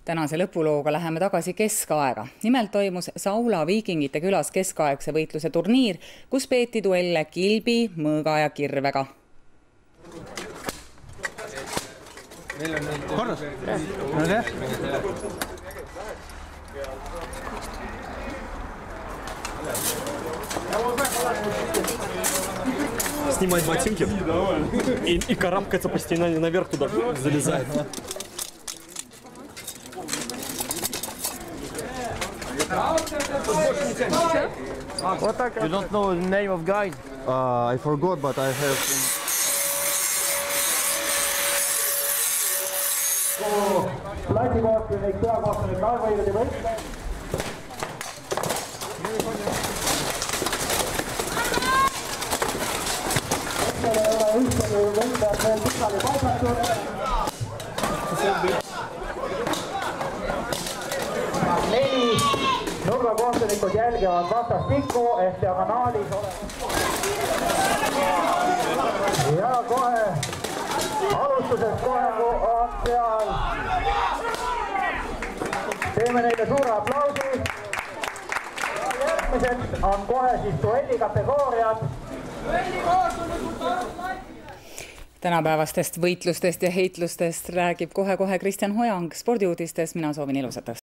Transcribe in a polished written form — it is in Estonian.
Tänase lõpulooga läheme tagasi keskaega. Nimelt toimus Saula Viikingite külas keskaegse võitluse turniir, kus peeti duelle kilbi, mõõga ja kirvega. Korras? Снимать ботинки и карабкаться по стене наверх туда залезает. You don't know the name of guide? I forgot, but I have... Platikohtunik, peakohtunik, Aivo-Iivedi võitle. Hetkel ei ole ühtegi võitlejad veel pikali paisatud. Neli nurgakohtunikud jälgivad vastastikku ehk diagonaalis ja kohe alustuses kohe on seal. Teeme neile suure aplausi. Järgmiseks on kohe siis duelli kategooriad. Tänapäevastest võitlustest ja heitlustest räägib kohe Kristjan Hojang spordiuudistes. Mina soovin ilusat õhtut.